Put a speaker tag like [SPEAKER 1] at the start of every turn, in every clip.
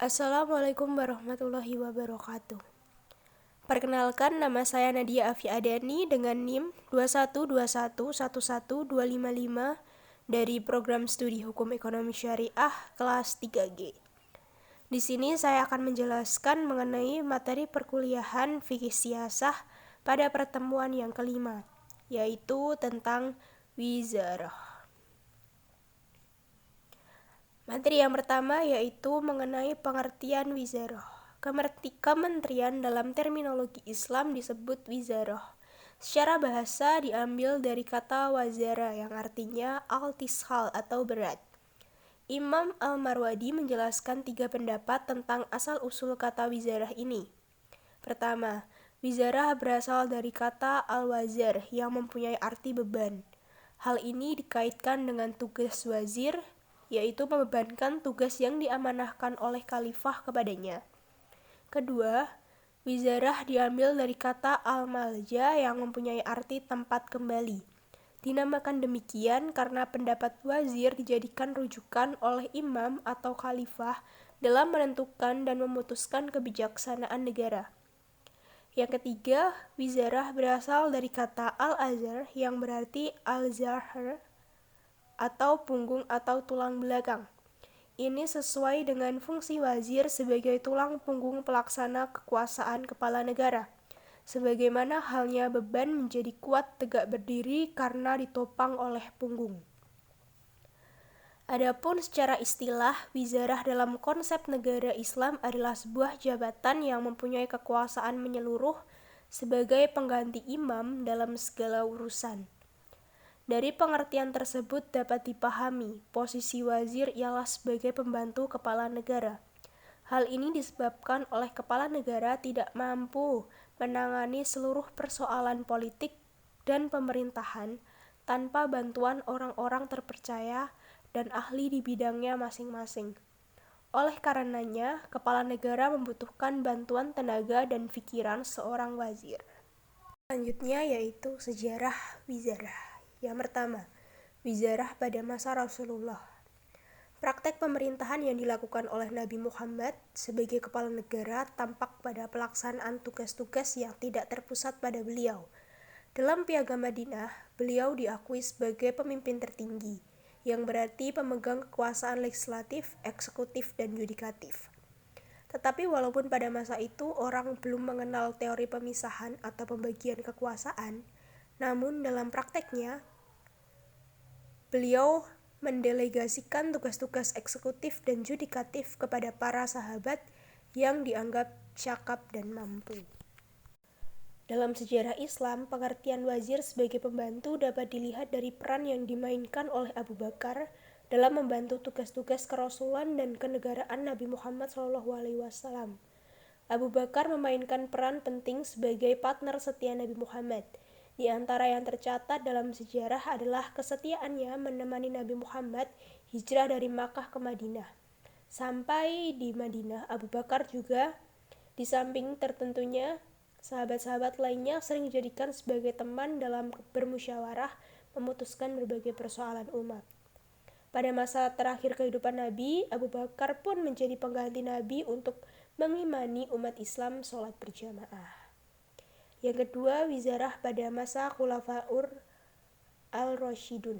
[SPEAKER 1] Assalamualaikum warahmatullahi wabarakatuh. Perkenalkan, nama saya Nadia Afi Adani dengan NIM 212111255 dari Program Studi Hukum Ekonomi Syariah kelas 3G. Di sini saya akan menjelaskan mengenai materi perkuliahan fikih siasah pada pertemuan yang kelima, yaitu tentang wizarah. Materi yang pertama yaitu mengenai pengertian wizarah. Kementerian dalam terminologi Islam disebut wizarah. Secara bahasa diambil dari kata wazara yang artinya al-tishal atau berat. Imam Al-Marwadi menjelaskan 3 pendapat tentang asal-usul kata wizarah ini. Pertama, wizarah berasal dari kata al-wazar yang mempunyai arti beban. Hal ini dikaitkan dengan tugas wazir, yaitu membebankan tugas yang diamanahkan oleh khalifah kepadanya. Kedua, wizarah diambil dari kata al-malja yang mempunyai arti tempat kembali. Dinamakan demikian karena pendapat wazir dijadikan rujukan oleh imam atau khalifah dalam menentukan dan memutuskan kebijaksanaan negara. Yang ketiga, wizarah berasal dari kata al-azhar yang berarti al-zahar atau punggung atau tulang belakang. Ini sesuai dengan fungsi wazir sebagai tulang punggung pelaksana kekuasaan kepala negara. Sebagaimana halnya beban menjadi kuat tegak berdiri karena ditopang oleh punggung. Adapun secara istilah, wizarah dalam konsep negara Islam adalah sebuah jabatan yang mempunyai kekuasaan menyeluruh sebagai pengganti imam dalam segala urusan. Dari pengertian tersebut dapat dipahami, posisi wazir ialah sebagai pembantu kepala negara. Hal ini disebabkan oleh kepala negara tidak mampu menangani seluruh persoalan politik dan pemerintahan tanpa bantuan orang-orang terpercaya dan ahli di bidangnya masing-masing. Oleh karenanya, kepala negara membutuhkan bantuan tenaga dan pikiran seorang wazir. Selanjutnya yaitu sejarah wizarah. Yang pertama, wizarah pada masa Rasulullah. Praktek pemerintahan yang dilakukan oleh Nabi Muhammad sebagai kepala negara tampak pada pelaksanaan tugas-tugas yang tidak terpusat pada beliau. Dalam Piagam Madinah, beliau diakui sebagai pemimpin tertinggi, yang berarti pemegang kekuasaan legislatif, eksekutif, dan yudikatif. Tetapi walaupun pada masa itu orang belum mengenal teori pemisahan atau pembagian kekuasaan, namun dalam prakteknya, beliau mendelegasikan tugas-tugas eksekutif dan yudikatif kepada para sahabat yang dianggap cakap dan mampu. Dalam sejarah Islam, pengertian wazir sebagai pembantu dapat dilihat dari peran yang dimainkan oleh Abu Bakar dalam membantu tugas-tugas kerasulan dan kenegaraan Nabi Muhammad SAW. Abu Bakar memainkan peran penting sebagai partner setia Nabi Muhammad. Di antara yang tercatat dalam sejarah adalah kesetiaannya menemani Nabi Muhammad hijrah dari Makkah ke Madinah. Sampai di Madinah, Abu Bakar juga, di samping tertentunya, sahabat-sahabat lainnya sering dijadikan sebagai teman dalam bermusyawarah memutuskan berbagai persoalan umat. Pada masa terakhir kehidupan Nabi, Abu Bakar pun menjadi pengganti Nabi untuk mengimani umat Islam sholat berjamaah. Yang kedua, wizarah pada masa Khulafaur al-Rasyidun.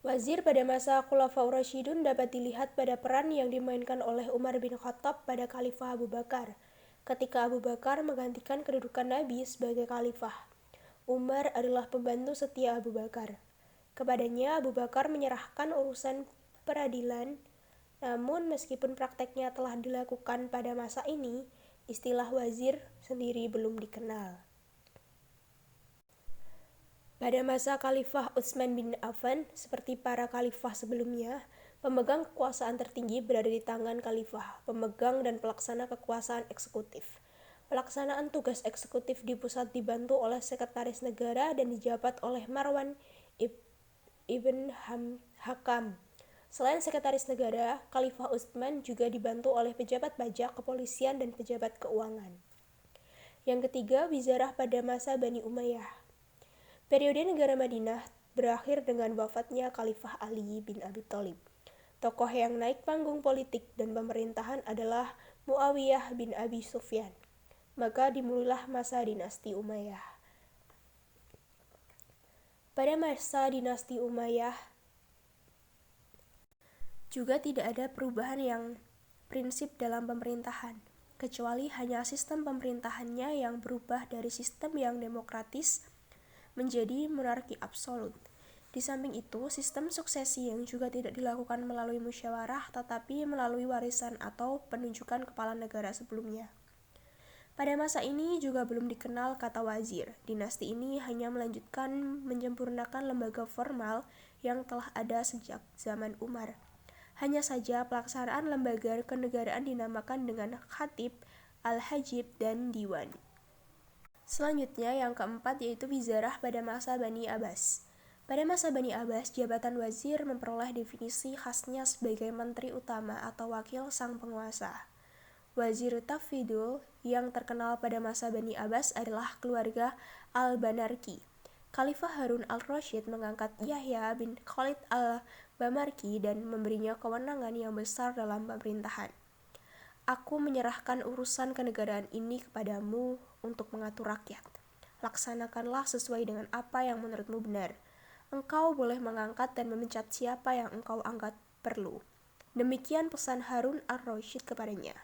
[SPEAKER 1] Wazir pada masa Khulafaur Rasyidun dapat dilihat pada peran yang dimainkan oleh Umar bin Khattab pada Khalifah Abu Bakar. Ketika Abu Bakar menggantikan kedudukan Nabi sebagai khalifah, Umar adalah pembantu setia Abu Bakar. Kepadanya Abu Bakar menyerahkan urusan peradilan, namun meskipun prakteknya telah dilakukan pada masa ini, istilah wazir sendiri belum dikenal. Pada masa Khalifah Utsman bin Affan, seperti para khalifah sebelumnya, pemegang kekuasaan tertinggi berada di tangan khalifah, pemegang dan pelaksana kekuasaan eksekutif. Pelaksanaan tugas eksekutif di pusat dibantu oleh sekretaris negara dan dijabat oleh Marwan ibn Hakam. Selain sekretaris negara, Khalifah Utsman juga dibantu oleh pejabat pajak, kepolisian, dan pejabat keuangan. Yang ketiga, wizarah pada masa Bani Umayyah. Periode negara Madinah berakhir dengan wafatnya Khalifah Ali bin Abi Thalib. Tokoh yang naik panggung politik dan pemerintahan adalah Muawiyah bin Abi Sufyan. Maka dimulailah masa dinasti Umayyah. Pada masa dinasti Umayyah juga tidak ada perubahan yang prinsip dalam pemerintahan, kecuali hanya sistem pemerintahannya yang berubah dari sistem yang demokratis menjadi monarki absolut. Di samping itu, sistem suksesi yang juga tidak dilakukan melalui musyawarah tetapi melalui warisan atau penunjukan kepala negara sebelumnya. Pada masa ini juga belum dikenal kata wazir. Dinasti ini hanya melanjutkan menyempurnakan lembaga formal yang telah ada sejak zaman Umar. Hanya saja pelaksanaan lembaga kenegaraan dinamakan dengan khatib, al-hajib, dan diwan. Selanjutnya yang keempat yaitu wizarah pada masa Bani Abbas. Pada masa Bani Abbas, jabatan wazir memperoleh definisi khasnya sebagai menteri utama atau wakil sang penguasa. Wazir Tafidul yang terkenal pada masa Bani Abbas adalah keluarga Al-Banarki. Khalifah Harun al-Rasyid mengangkat Yahya bin Khalid al-Bamarki dan memberinya kewenangan yang besar dalam pemerintahan. Aku menyerahkan urusan kenegaraan ini kepadamu untuk mengatur rakyat. Laksanakanlah sesuai dengan apa yang menurutmu benar. Engkau boleh mengangkat dan memecat siapa yang engkau anggap perlu. Demikian pesan Harun al-Rasyid kepadanya.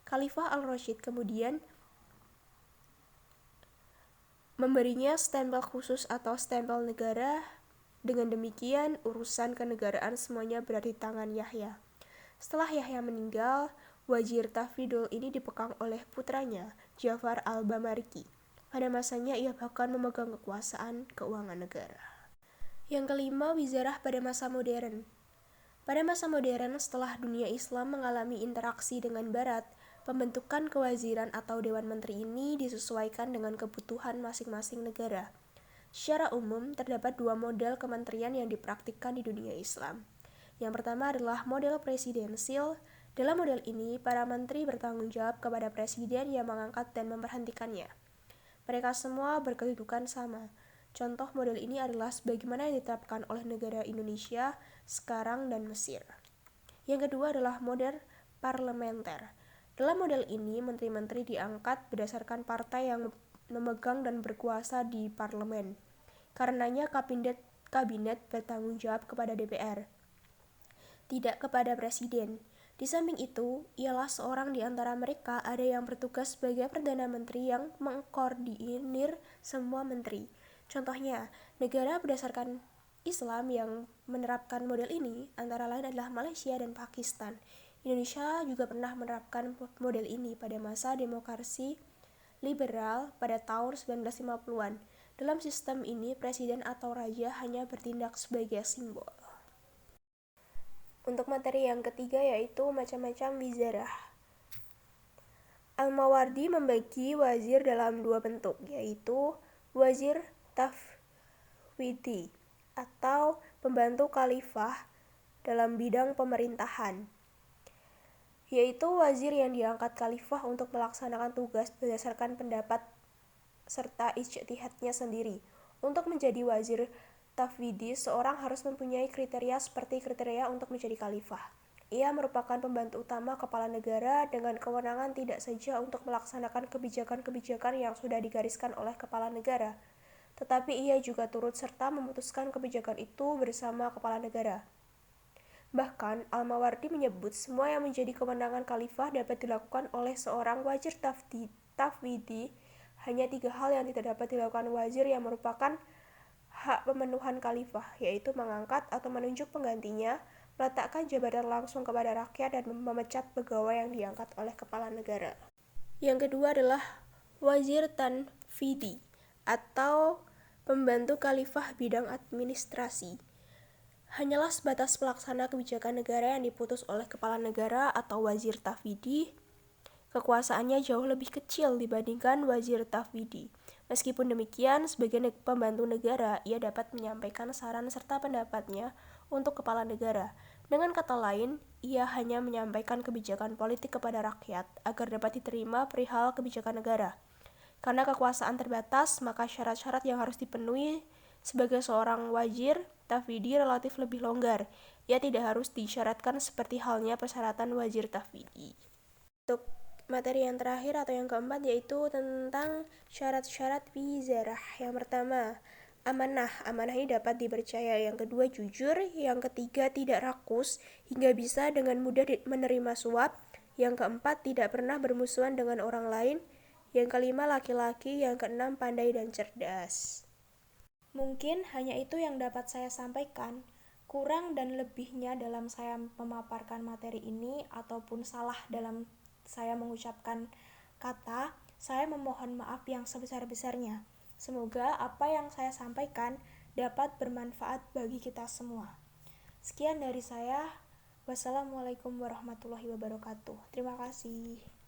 [SPEAKER 1] Khalifah al-Rasyid kemudian memberinya stempel khusus atau stempel negara. Dengan demikian, urusan kenegaraan semuanya berada di tangan Yahya. Setelah Yahya meninggal, Wazir Tafidul ini dipegang oleh putranya, Ja'far al-Bamarki. Pada masanya ia bahkan memegang kekuasaan keuangan negara. Yang kelima, wizarah pada masa modern. Pada masa modern, setelah dunia Islam mengalami interaksi dengan Barat, pembentukan kewaziran atau Dewan Menteri ini disesuaikan dengan kebutuhan masing-masing negara. Secara umum, terdapat dua model kementerian yang dipraktikkan di dunia Islam. Yang pertama adalah model presidensil. Dalam model ini, para menteri bertanggung jawab kepada presiden yang mengangkat dan memberhentikannya. Mereka semua berkedudukan sama. Contoh model ini adalah sebagaimana yang diterapkan oleh negara Indonesia sekarang dan Mesir. Yang kedua adalah model parlementer. Dalam model ini, menteri-menteri diangkat berdasarkan partai yang memegang dan berkuasa di parlemen. Karenanya kabinet bertanggung jawab kepada DPR, tidak kepada presiden. Di samping itu, ialah seorang di antara mereka ada yang bertugas sebagai Perdana Menteri yang mengkoordinir semua menteri. Contohnya, negara berdasarkan Islam yang menerapkan model ini antara lain adalah Malaysia dan Pakistan. Indonesia juga pernah menerapkan model ini pada masa demokrasi liberal pada tahun 1950-an. Dalam sistem ini, presiden atau raja hanya bertindak sebagai simbol. Untuk materi yang ketiga yaitu macam-macam wizarah. Al-Mawardi membagi wazir dalam dua bentuk, yaitu wazir tafwidi atau pembantu khalifah dalam bidang pemerintahan, yaitu wazir yang diangkat khalifah untuk melaksanakan tugas berdasarkan pendapat serta ijtihadnya sendiri. Untuk menjadi wazir tafwidi, seorang harus mempunyai kriteria seperti kriteria untuk menjadi khalifah. Ia merupakan pembantu utama kepala negara dengan kewenangan tidak saja untuk melaksanakan kebijakan-kebijakan yang sudah digariskan oleh kepala negara, tetapi ia juga turut serta memutuskan kebijakan itu bersama kepala negara. Bahkan, Al-Mawardi menyebut semua yang menjadi kewenangan khalifah dapat dilakukan oleh seorang wazir tafwidi. Hanya 3 hal yang tidak dapat dilakukan wazir yang merupakan hak pemenuhan khalifah, yaitu mengangkat atau menunjuk penggantinya, meletakkan jabatan langsung kepada rakyat, dan memecat pegawai yang diangkat oleh kepala negara. Yang kedua adalah wazir tanfidi atau pembantu khalifah bidang administrasi. Hanyalah sebatas pelaksana kebijakan negara yang diputus oleh kepala negara atau wazir tafwidi. Kekuasaannya jauh lebih kecil dibandingkan wazir tafwidi. Meskipun demikian, sebagai pembantu negara, ia dapat menyampaikan saran serta pendapatnya untuk kepala negara. Dengan kata lain, ia hanya menyampaikan kebijakan politik kepada rakyat agar dapat diterima perihal kebijakan negara. Karena kekuasaan terbatas, maka syarat-syarat yang harus dipenuhi sebagai seorang wazir tafwidi relatif lebih longgar ia tidak harus disyaratkan seperti halnya persyaratan wajir tafwidi. Untuk materi yang terakhir atau yang keempat yaitu tentang syarat-syarat wizarah. Yang pertama, amanah. Amanah ini dapat dipercaya. Yang kedua, jujur. Yang ketiga, tidak rakus hingga bisa dengan mudah menerima suap. Yang keempat, tidak pernah bermusuhan dengan orang lain. Yang kelima, laki-laki. Yang keenam, pandai dan cerdas. Mungkin hanya itu yang dapat saya sampaikan. Kurang dan lebihnya dalam saya memaparkan materi ini ataupun salah dalam saya mengucapkan kata, saya memohon maaf yang sebesar-besarnya. Semoga apa yang saya sampaikan dapat bermanfaat bagi kita semua. Sekian dari saya. Wassalamualaikum warahmatullahi wabarakatuh. Terima kasih.